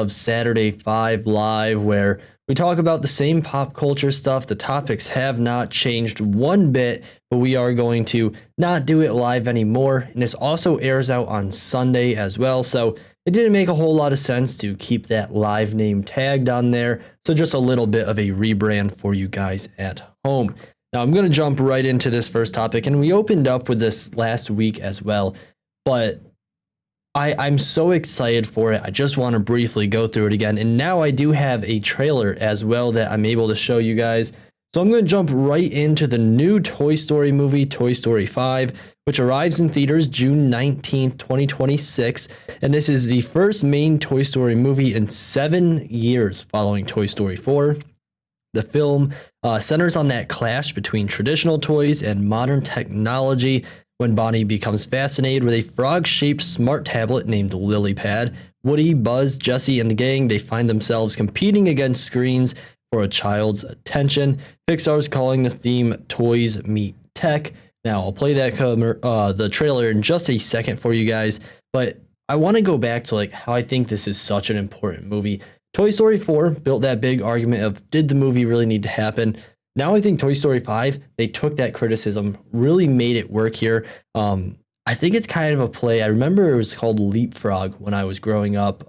of Saturday 5 Live, where we talk about the same pop culture stuff. The topics have not changed one bit, but we are going to not do it live anymore. And this also airs out on Sunday as well, so it didn't make a whole lot of sense to keep that live name tagged on there. So just a little bit of a rebrand for you guys at home. Now I'm going to jump right into this first topic, and we opened up with this last week as well, but I'm so excited for it. I just want to briefly go through it again. And now I do have a trailer as well that I'm able to show you guys. So I'm going to jump right into the new Toy Story movie, Toy Story 5, which arrives in theaters June 19th, 2026. And this is the first main Toy Story movie in 7 years following Toy Story 4. The film centers on that clash between traditional toys and modern technology, when Bonnie becomes fascinated with a frog-shaped smart tablet named LilyPad. Woody, Buzz, Jessie, and the gang, they find themselves competing against screens for a child's attention. Pixar's calling the theme Toys Meet Tech. Now, I'll play that the trailer in just a second for you guys, but I want to go back to how I think this is such an important movie. Toy Story 4 built that big argument of, did the movie really need to happen? Now I think Toy Story 5, they took that criticism, really made it work here. I think it's kind of a play. I remember it was called Leapfrog when I was growing up.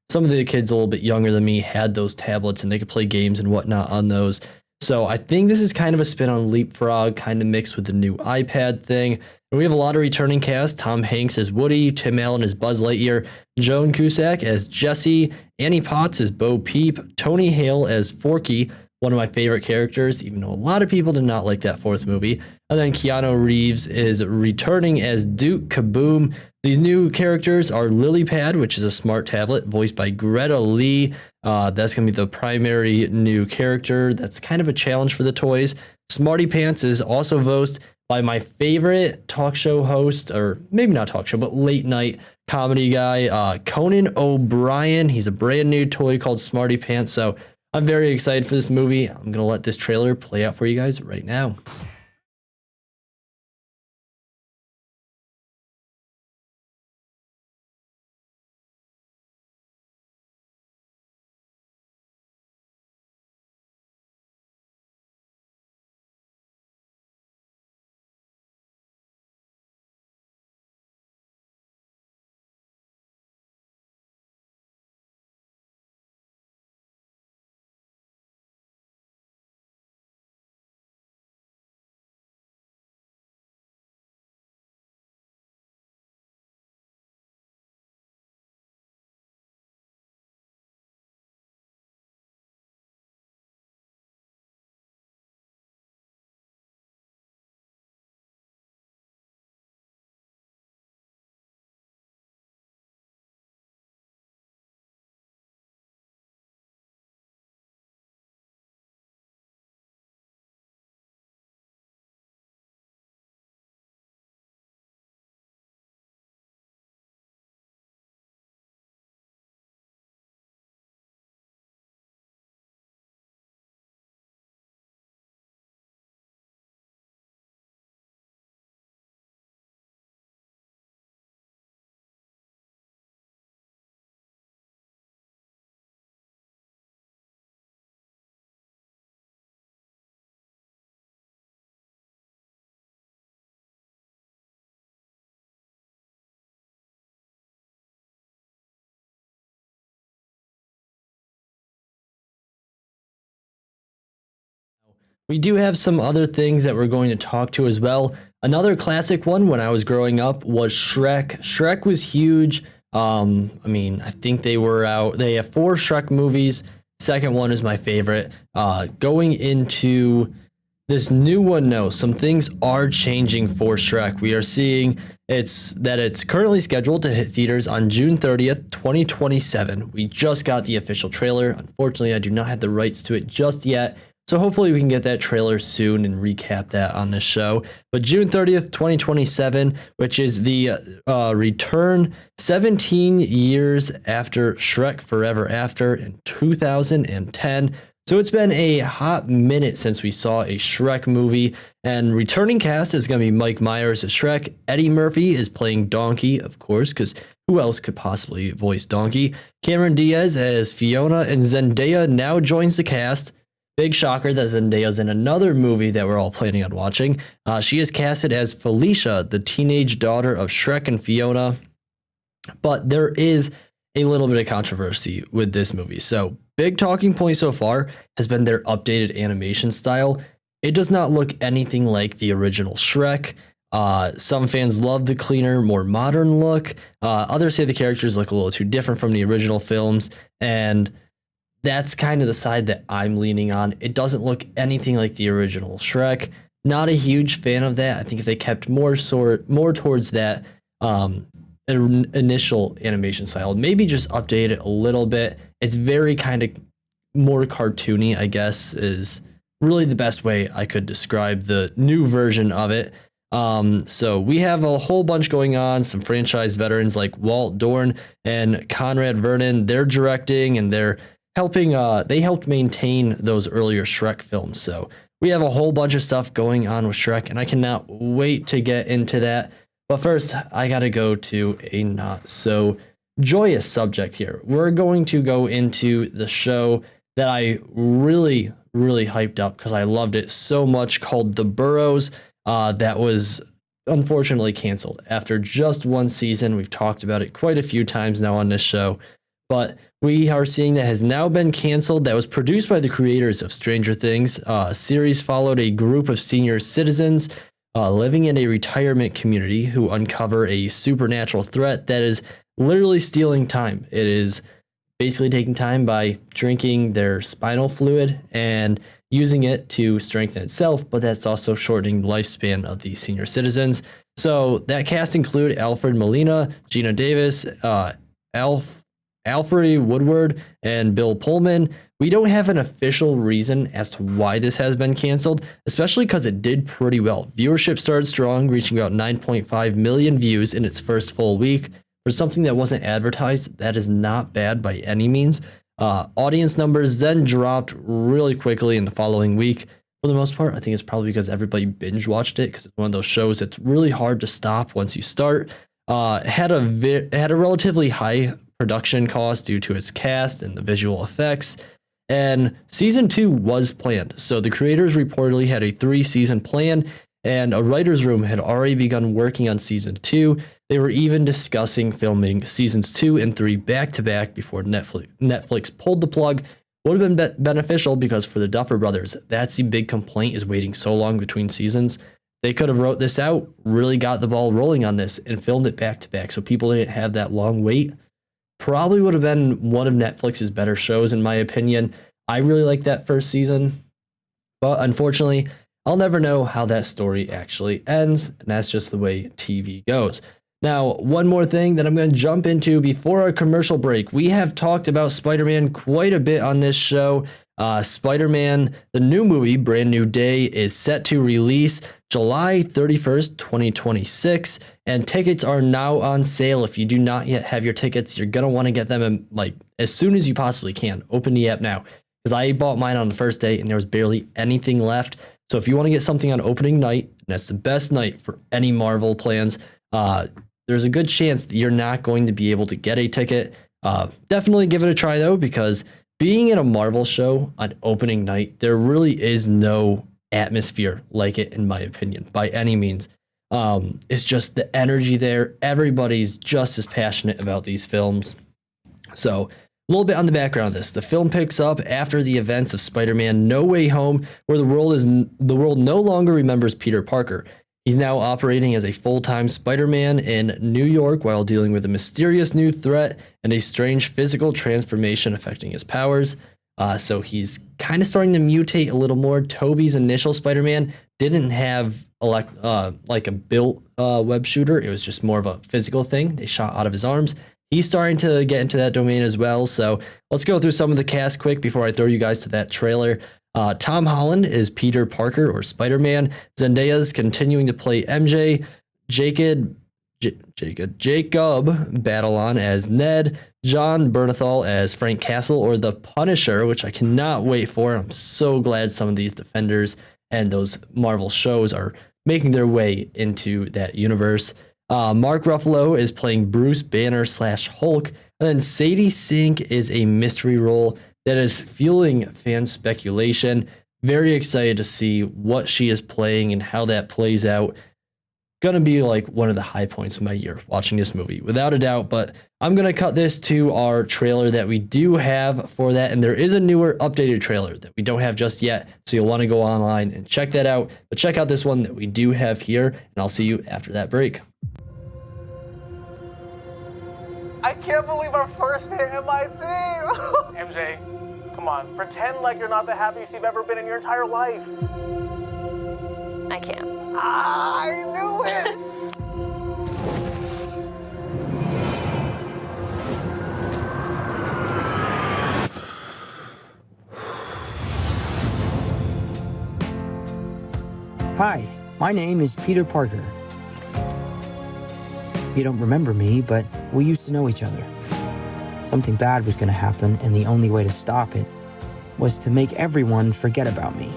Some of the kids a little bit younger than me had those tablets and they could play games and whatnot on those. So I think this is kind of a spin on Leapfrog, kind of mixed with the new iPad thing. And we have a lot of returning cast. Tom Hanks as Woody, Tim Allen as Buzz Lightyear, Joan Cusack as Jessie, Annie Potts as Bo Peep, Tony Hale as Forky, one of my favorite characters, even though a lot of people did not like that fourth movie. And then Keanu Reeves is returning as Duke Kaboom. These new characters are LilyPad, which is a smart tablet voiced by Greta Lee. That's going to be the primary new character. That's kind of a challenge for the toys. Smarty Pants is also voiced by my favorite talk show host, or maybe not talk show, but late night comedy guy, Conan O'Brien. He's a brand new toy called Smarty Pants. So I'm very excited for this movie. I'm going to let this trailer play out for you guys right now. We do have some other things that we're going to talk to as well. Another classic one when I was growing up was Shrek. Shrek was huge. I think they have 4 Shrek movies. Second one is my favorite. Going into this new one, no, some things are changing for Shrek. We are seeing it's currently scheduled to hit theaters on June 30th, 2027. We just got the official trailer. Unfortunately, I do not have the rights to it just yet. So hopefully we can get that trailer soon and recap that on this show. But June 30th, 2027, which is the return 17 years after Shrek Forever After in 2010. So it's been a hot minute since we saw a Shrek movie. And returning cast is going to be Mike Myers as Shrek. Eddie Murphy is playing Donkey, of course, because who else could possibly voice Donkey? Cameron Diaz as Fiona, and Zendaya now joins the cast. Big shocker that Zendaya's in another movie that we're all planning on watching. She is casted as Felicia, the teenage daughter of Shrek and Fiona. But there is a little bit of controversy with this movie. So, big talking point so far has been their updated animation style. It does not look anything like the original Shrek. Some fans love the cleaner, more modern look. Others say the characters look a little too different from the original films. And that's kind of the side that I'm leaning on. It doesn't look anything like the original Shrek. Not a huge fan of that. I think if they kept more towards that initial animation style, maybe just update it a little bit. It's very kind of more cartoony, I guess, is really the best way I could describe the new version of it. So we have a whole bunch going on. Some franchise veterans like Walt Dorn and Conrad Vernon. They're directing and they're helping. They helped maintain those earlier Shrek films. So we have a whole bunch of stuff going on with Shrek, and I cannot wait to get into that. But first, I got to go to a not so joyous subject here. We're going to go into the show that I really hyped up because I loved it so much, called The Burrows. That was unfortunately canceled after just one season. We've talked about it quite a few times now on this show, but we are seeing that has now been canceled. That was produced by the creators of Stranger Things. Series followed a group of senior citizens living in a retirement community who uncover a supernatural threat that is literally stealing time. It is basically taking time by drinking their spinal fluid and using it to strengthen itself, but that's also shortening the lifespan of the senior citizens. So that cast include Alfred Molina, Gina Davis, Alfred Woodward, and Bill Pullman. We don't have an official reason as to why this has been canceled, especially because it did pretty well. Viewership started strong, reaching about 9.5 million views in its first full week. For something that wasn't advertised, that is not bad by any means. Audience numbers then dropped really quickly in the following week. For the most part, I think it's probably because everybody binge watched it, because it's one of those shows that's really hard to stop once you start. It had a relatively high production cost due to its cast and the visual effects. And season 2 was planned. So the creators reportedly had a 3-season plan, and a writer's room had already begun working on season 2. They were even discussing filming seasons 2 and 3 back to back before Netflix pulled the plug. Would have been beneficial because for the Duffer Brothers, that's the big complaint, is waiting so long between seasons. They could have wrote this out, really got the ball rolling on this, and filmed it back to back so people didn't have that long wait. Probably would have been one of Netflix's better shows, in my opinion. I really liked that first season, but unfortunately, I'll never know how that story actually ends, and that's just the way TV goes. Now, one more thing that I'm going to jump into before our commercial break. We have talked about Spider-Man quite a bit on this show. Spider-Man, the new movie, Brand New Day, is set to release July 31st, 2026, and tickets are now on sale. If you do not yet have your tickets, you're going to want to get them in, as soon as you possibly can. Open the app now, because I bought mine on the first day and there was barely anything left. So if you want to get something on opening night, and that's the best night for any Marvel plans, there's a good chance that you're not going to be able to get a ticket. Definitely give it a try, though, because being in a Marvel show on opening night, there really is no atmosphere like it, in my opinion, by any means. It's just the energy there. Everybody's just as passionate about these films. So a little bit on the background of this. The film picks up after the events of Spider-Man No Way Home, where the world no longer remembers Peter Parker. He's now operating as a full-time Spider-Man in New York while dealing with a mysterious new threat and a strange physical transformation affecting his powers. So he's kind of starting to mutate a little more. Tobey's initial Spider-Man didn't have like a built web shooter. It was just more of a physical thing. They shot out of his arms. He's starting to get into that domain as well. So let's go through some of the cast quick before I throw you guys to that trailer. Tom Holland is Peter Parker, or Spider-Man. Zendaya's continuing to play MJ. Jacob Batalon as Ned. John Bernthal as Frank Castle, or the Punisher, which I cannot wait for. I'm so glad some of these Defenders and those Marvel shows are making their way into that universe. Mark Ruffalo is playing Bruce Banner / Hulk. And then Sadie Sink is a mystery role that is fueling fan speculation. Very excited to see what she is playing and how that plays out. Gonna be like one of the high points of my year watching this movie, without a doubt. But I'm gonna cut this to our trailer that we do have for that, and there is a newer updated trailer that we don't have just yet, so you'll want to go online and check that out. But check out this one that we do have here, and I'll see you after that break. I can't believe our first hit MIT. MJ, come on, pretend like you're not the happiest you've ever been in your entire life. I can't. I knew it! Hi, my name is Peter Parker. You don't remember me, but we used to know each other. Something bad was going to happen, and the only way to stop it was to make everyone forget about me.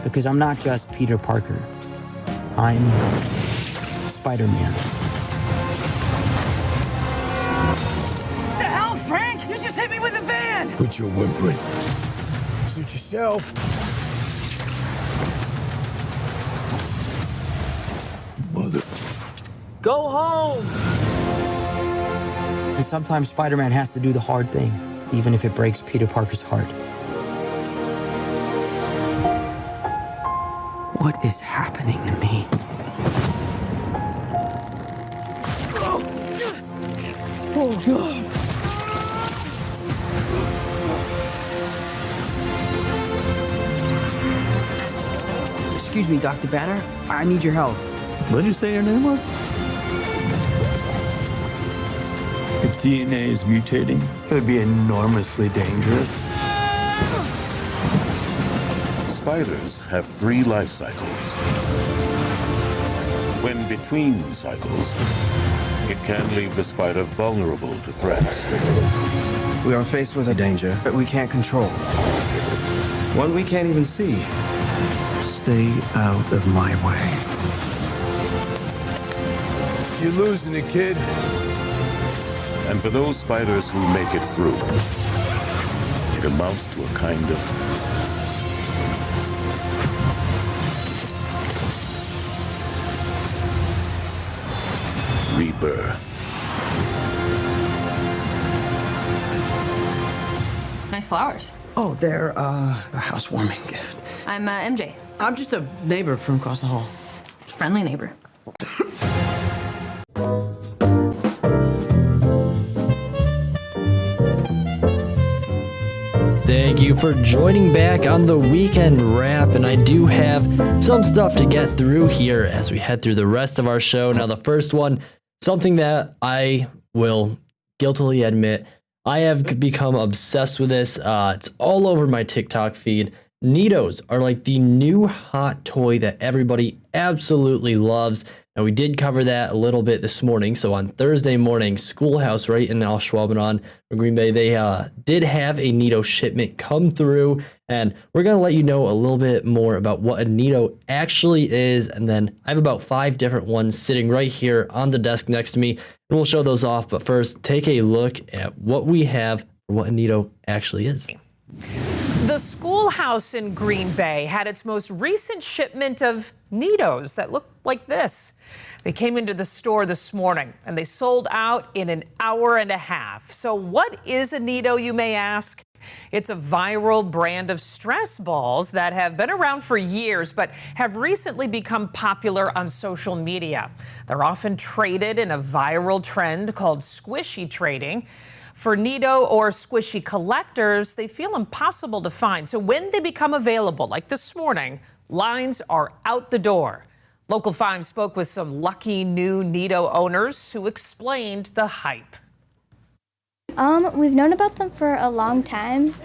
Because I'm not just Peter Parker. I'm Spider-Man. The hell, Frank? You just hit me with a van! Quit your whimpering. Suit yourself. Mother. Go home! And sometimes Spider-Man has to do the hard thing, even if it breaks Peter Parker's heart. What is happening to me? Oh, God. Excuse me, Dr. Banner. I need your help. What did you say your name was? If DNA is mutating, it would be enormously dangerous. Spiders have 3 life cycles. When between cycles, it can leave the spider vulnerable to threats. We are faced with a danger that we can't control. One we can't even see. Stay out of my way. You're losing it, kid. And for those spiders who make it through, it amounts to a kind of rebirth. Nice flowers. Oh, they're a housewarming gift. I'm MJ. I'm just a neighbor from across the hall. Friendly neighbor. Thank you for joining back on the weekend wrap, and I do have some stuff to get through here as we head through the rest of our show. Now, the first one, something that I will guiltily admit, I have become obsessed with this. It's all over my TikTok feed. NeeDohs are like the new hot toy that everybody absolutely loves. And we did cover that a little bit this morning. So on Thursday morning, Schoolhouse right in Ashwaubenon, Green Bay, they did have a NeeDoh shipment come through. And we're going to let you know a little bit more about what a NeeDoh actually is. And then I have about 5 different ones sitting right here on the desk next to me. And we'll show those off. But first, take a look at what we have for what a NeeDoh actually is. The Schoolhouse in Green Bay had its most recent shipment of NeeDohs that look like this. They came into the store this morning and they sold out in an hour and a half. So what is a NeeDoh, you may ask? It's a viral brand of stress balls that have been around for years but have recently become popular on social media. They're often traded in a viral trend called squishy trading. For NeeDoh or squishy collectors, they feel impossible to find. So when they become available, like this morning, lines are out the door. Local 5 spoke with some lucky new NeeDoh owners who explained the hype. We've known about them for a long time,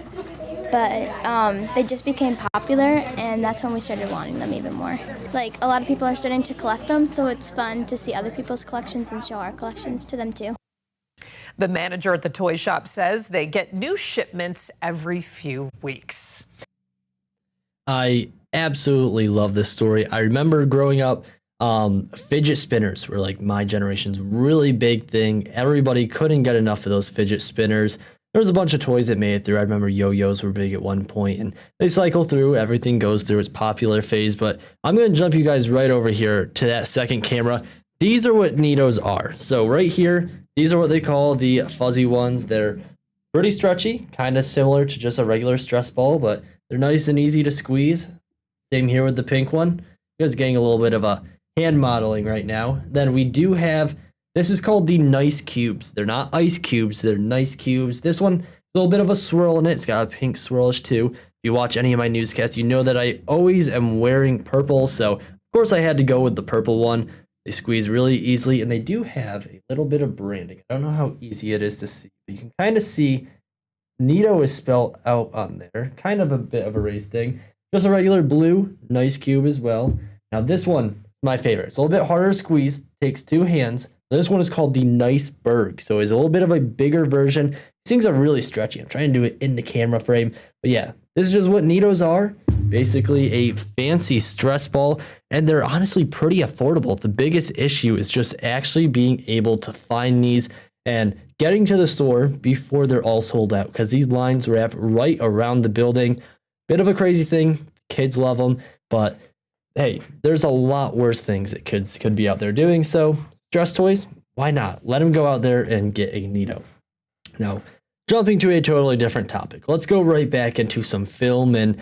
but they just became popular, and that's when we started wanting them even more. Like, a lot of people are starting to collect them, so it's fun to see other people's collections and show our collections to them too. The manager at the toy shop says they get new shipments every few weeks. I absolutely love this story. I remember growing up, Fidget spinners were like my generation's really big thing. Everybody couldn't get enough of those fidget spinners. There was a bunch of toys that made it through. I remember yo-yos were big at one point, and they cycle through. Everything goes through its popular phase, but I'm going to jump you guys right over here to that second camera. These are what NeeDohs are. So right here, these are what they call the fuzzy ones. They're pretty stretchy, kind of similar to just a regular stress ball, but they're nice and easy to squeeze. Same here with the pink one. You guys getting a little bit of a hand modeling right now. Then we do have, this is called the nice cubes. They're not ice cubes, they're nice cubes. This one, a little bit of a swirl in it. It's got a pink swirlish too. If you watch any of my newscasts, you know that I always am wearing purple. So of course I had to go with the purple one. They squeeze really easily, and they do have a little bit of branding. I don't know how easy it is to see, but you can kind of see NeeDoh is spelled out on there. Kind of a bit of a raised thing. Just a regular blue, nice cube as well. Now this one is my favorite. It's a little bit harder to squeeze. Takes 2 hands. This one is called the Nice Berg. So it's a little bit of a bigger version. These things are really stretchy. I'm trying to do it in the camera frame. But yeah, this is just what NeeDohs are. Basically a fancy stress ball, and they're honestly pretty affordable. The biggest issue is just actually being able to find these and getting to the store before they're all sold out, because these lines wrap right around the building. Bit of a crazy thing. Kids love them, but hey, there's a lot worse things that kids could be out there doing. So stress toys, why not? Let them go out there and get a NeeDoh. Now, jumping to a totally different topic, let's go right back into some film and,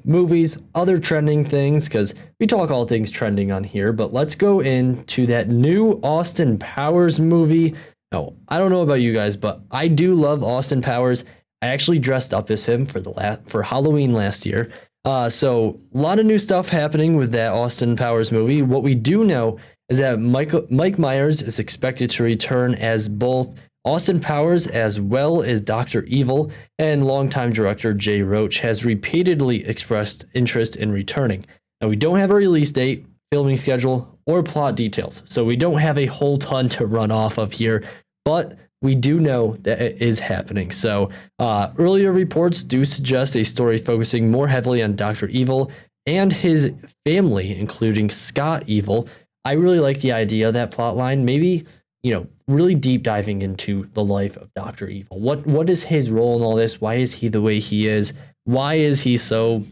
movies, other trending things, because we talk all things trending on here, but let's go into that new Austin Powers movie. Now, I don't know about you guys, but I do love Austin Powers. I actually dressed up as him for Halloween last year. So a lot of new stuff happening with that Austin Powers movie. What we do know is that Mike Myers is expected to return as both Austin Powers as well as Dr. Evil, and longtime director Jay Roach has repeatedly expressed interest in returning. Now, we don't have a release date, filming schedule, or plot details, so we don't have a whole ton to run off of here, but we do know that it is happening. So earlier reports do suggest a story focusing more heavily on Dr. Evil and his family, including Scott Evil. I really like the idea of that plot line. Maybe, really deep diving into the life of Dr. Evil. What is his role in all this? Why is he the way he is? Why is he so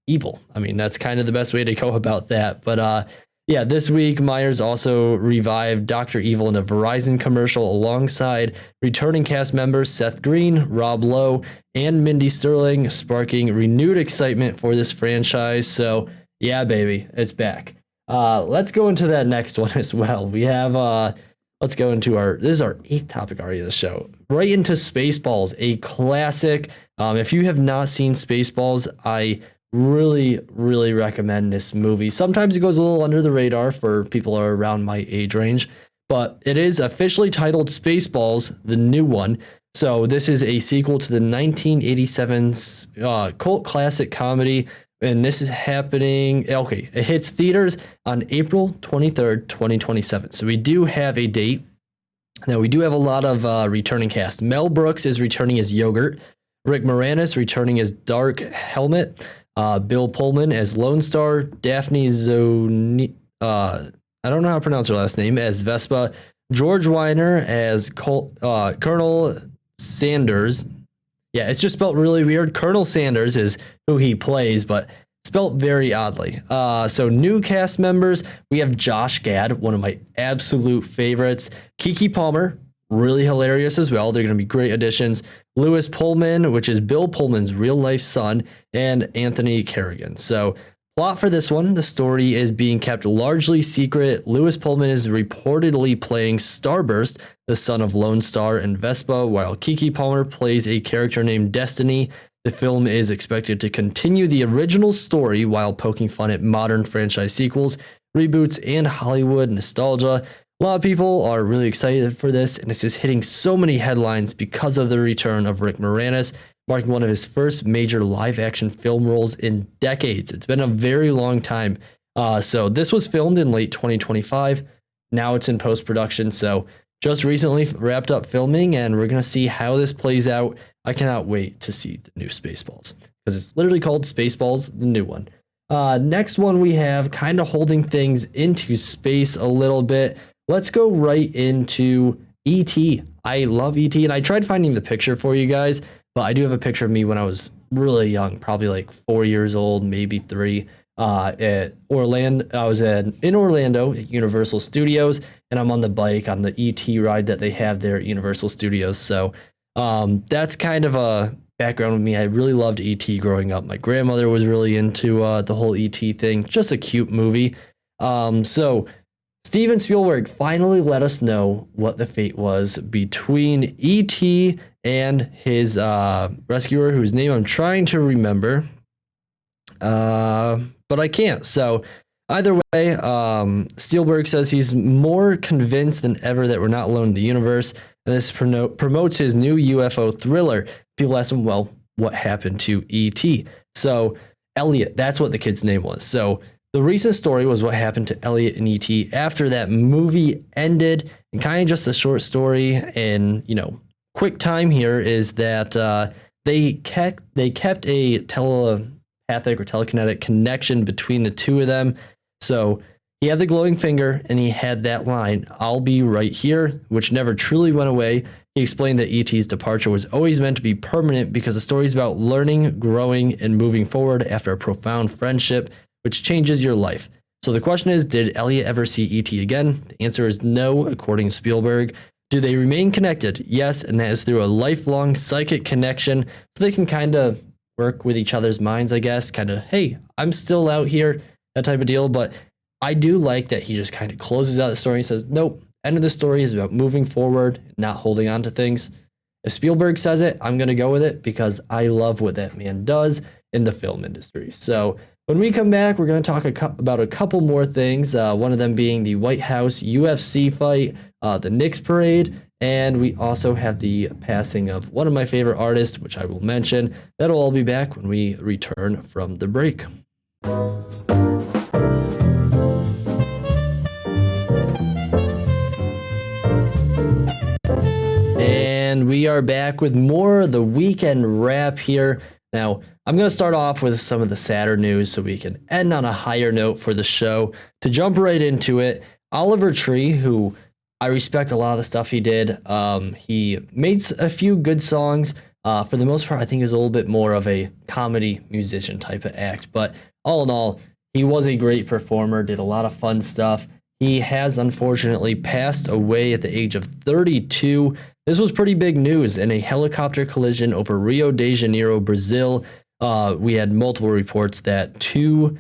evil? I mean, that's kind of the best way to go about that. But yeah, this week, Myers also revived Dr. Evil in a Verizon commercial alongside returning cast members Seth Green, Rob Lowe, and Mindy Sterling, sparking renewed excitement for this franchise. So yeah, baby, it's back. Let's go into that next one as well. We have let's go into this is our 8th topic already of the show. Right into Spaceballs, a classic. If you have not seen Spaceballs, I really, really recommend this movie. Sometimes it goes a little under the radar for people who are around my age range, but it is officially titled Spaceballs, the new one. So this is a sequel to the 1987 cult classic comedy. And this is happening, okay, it hits theaters on April 23rd, 2027. So we do have a date. Now, we do have a lot of returning cast. Mel Brooks is returning as Yogurt. Rick Moranis returning as Dark Helmet. Bill Pullman as Lone Star. Daphne Zoni, I don't know how to pronounce her last name, as Vespa. George Weiner as Colonel Sanders. Yeah, it's just spelled really weird. Colonel Sanders is who he plays, but spelled very oddly. So new cast members, we have Josh Gad, one of my absolute favorites. Keke Palmer, really hilarious as well. They're going to be great additions. Lewis Pullman, which is Bill Pullman's real life son, and Anthony Kerrigan. So plot for this one, the story is being kept largely secret. Lewis Pullman is reportedly playing Starburst, the son of Lone Star and Vespa, while Keke Palmer plays a character named Destiny. The film is expected to continue the original story while poking fun at modern franchise sequels, reboots, and Hollywood nostalgia. A lot of people are really excited for this, and this is hitting so many headlines because of the return of Rick Moranis, marking one of his first major live-action film roles in decades. It's been a very long time. So this was filmed in late 2025. Now it's in post-production, so just recently wrapped up filming, and we're going to see how this plays out. I cannot wait to see the new Spaceballs, because it's literally called Spaceballs, the new one. Next one we have kind of holding things into space a little bit. Let's go right into E.T. I love E.T. and I tried finding the picture for you guys, but I do have a picture of me when I was really young, probably like 4 years old, maybe 3. At Orlando, I was in Orlando at Universal Studios, and I'm on the bike on the ET ride that they have there at Universal Studios. So that's kind of a background with me. I really loved ET growing up. My grandmother was really into the whole ET thing. Just a cute movie. So Steven Spielberg finally let us know what the fate was between ET and his rescuer, whose name I'm trying to remember. But I can't. So either way, Spielberg says he's more convinced than ever that we're not alone in the universe, and this promotes his new UFO thriller. People ask him, well, what happened to E.T.? So Elliot, that's what the kid's name was. So the recent story was what happened to Elliot and E.T. after that movie ended, and kind of just a short story in, quick time here is that they kept a telepathic or telekinetic connection between the two of them. So he had the glowing finger and he had that line, "I'll be right here," which never truly went away. He explained that E.T.'s departure was always meant to be permanent because the story is about learning, growing, and moving forward after a profound friendship, which changes your life. So the question is, did Elliot ever see E.T. again? The answer is no, according to Spielberg. Do they remain connected? Yes, and that is through a lifelong psychic connection, so they can kind of work with each other's minds, I guess. Kind of, hey, I'm still out here, that type of deal. But I do like that he just kind of closes out the story and says, nope, end of the story is about moving forward, not holding on to things. If Spielberg says it, I'm going to go with it because I love what that man does in the film industry. So when we come back, we're going to talk about a couple more things, one of them being the White House UFC fight, the Knicks parade, and we also have the passing of one of my favorite artists, which I will mention. That'll all be back when we return from the break. And we are back with more of the weekend wrap here. Now, I'm going to start off with some of the sadder news so we can end on a higher note for the show. To jump right into it, Oliver Tree, who I respect a lot of the stuff he did. He made a few good songs. For the most part, I think he was a little bit more of a comedy musician type of act. But all in all, he was a great performer, did a lot of fun stuff. He has unfortunately passed away at the age of 32. This was pretty big news in a helicopter collision over Rio de Janeiro, Brazil. We had multiple reports that 2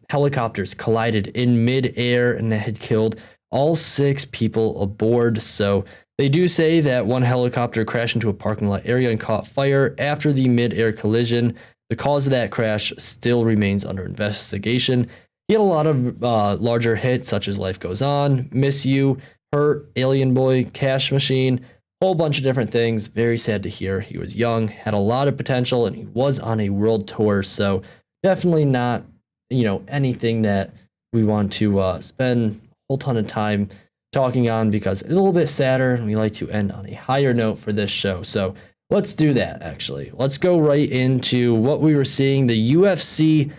helicopters collided in midair and that had killed all 6 people aboard. So they do say that one helicopter crashed into a parking lot area and caught fire after the mid-air collision. The cause of that crash still remains under investigation. He had a lot of larger hits such as Life Goes On, Miss You, Hurt, Alien Boy, Cash Machine, whole bunch of different things. Very sad to hear. He was young, had a lot of potential, and he was on a world tour. So definitely not, anything that we want to spend whole ton of time talking on because it's a little bit sadder and we like to end on a higher note for this show. So let's do that actually. Let's go right into what we were seeing, the UFC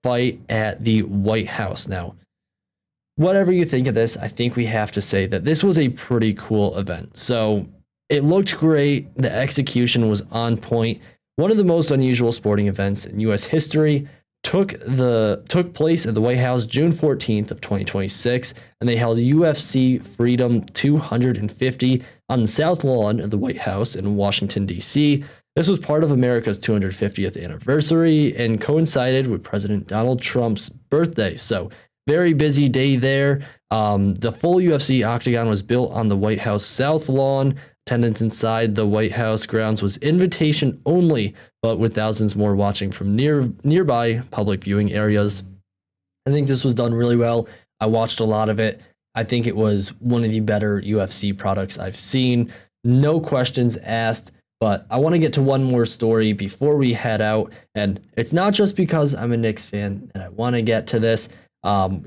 fight at the White House. Now, whatever you think of this, I think we have to say that this was a pretty cool event. So it looked great. The execution was on point. One of the most unusual sporting events in U.S. history took place at the White House June 14th of 2026, and they held UFC Freedom 250 on the South Lawn of the White House in Washington, D.C. This was part of America's 250th anniversary and coincided with President Donald Trump's birthday. So very busy day there. The full UFC octagon was built on the White House South Lawn. Attendance inside the White House grounds was invitation only, but with thousands more watching from nearby public viewing areas. I think this was done really well. I watched a lot of it. I think it was one of the better UFC products I've seen. No questions asked, but I want to get to one more story before we head out. And it's not just because I'm a Knicks fan that I want to get to this.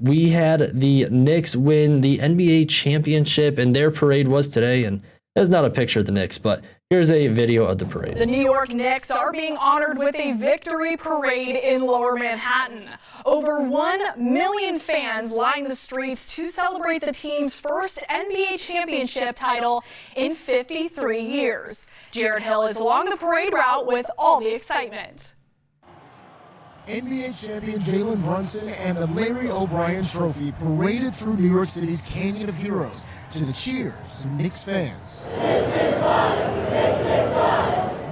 We had the Knicks win the NBA championship and their parade was today, and There's not a picture of the Knicks, but here's a video of the parade. The New York Knicks are being honored with a victory parade in Lower Manhattan. Over 1 million fans lined the streets to celebrate the team's first NBA championship title in 53 years. Jared Hill is along the parade route with all the excitement. NBA champion Jalen Brunson and the Larry O'Brien Trophy paraded through New York City's Canyon of Heroes to the cheers of Knicks fans.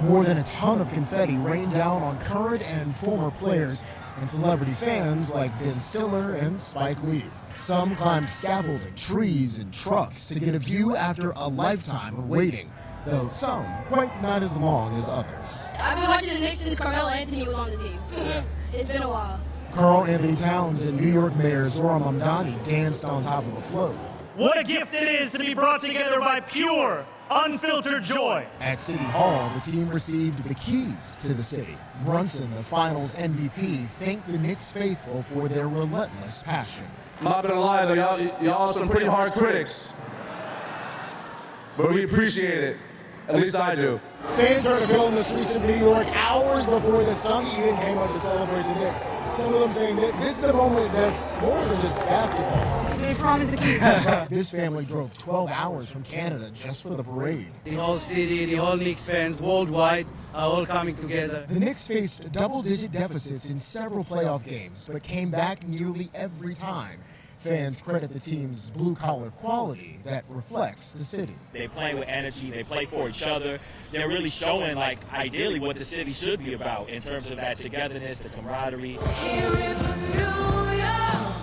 More than a ton of confetti rained down on current and former players and celebrity fans like Ben Stiller and Spike Lee. Some climbed scaffolding, trees, and trucks to get a view after a lifetime of waiting, though some quite not as long as others. I've been watching the Knicks since Carmelo Anthony was on the team, so it's been a while. Carl Anthony Towns and New York Mayor Zohran Mamdani danced on top of a float. What a gift it is to be brought together by pure, unfiltered joy. At City Hall, the team received the keys to the city. Brunson, the finals MVP, thanked the Knicks faithful for their relentless passion. I'm not gonna lie though, y'all are some pretty hard critics. But we appreciate it. At least I do. Fans started filling the streets of New York hours before the sun even came up to celebrate the Knicks. Some of them saying that this is a moment that's more than just basketball. They promised the key. This family drove 12 hours from Canada just for the parade. The whole city, the whole Knicks fans worldwide are all coming together. The Knicks faced double-digit deficits in several playoff games, but came back nearly every time. Fans credit the team's blue-collar quality that reflects the city. They play with energy, they play for each other. They're really showing, like, ideally what the city should be about in terms of that togetherness, the camaraderie.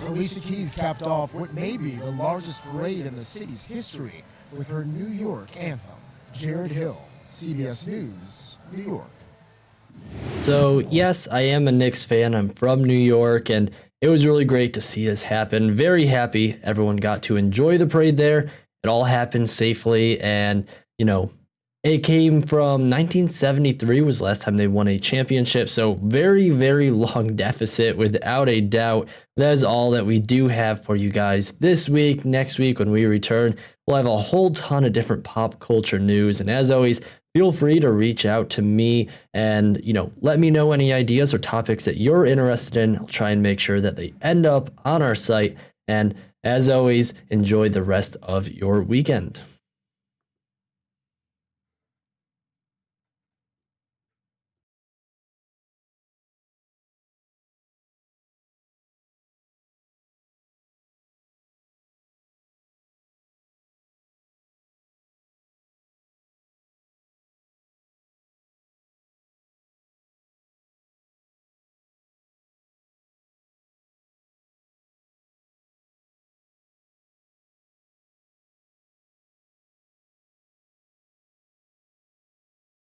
Alicia Keys capped off what may be the largest parade in the city's history with her New York anthem. Jared Hill, CBS News, New York. So, yes, I am a Knicks fan. I'm from New York, and it was really great to see this happen. Very happy everyone got to enjoy the parade there. It all happened safely, and, you know, it came from 1973 was the last time they won a championship, so very, very long deficit without a doubt. That is all that we do have for you guys this week. Next week when we return, we'll have a whole ton of different pop culture news, and as always, feel free to reach out to me and, you know, let me know any ideas or topics that you're interested in. I'll try and make sure that they end up on our site, and as always, enjoy the rest of your weekend.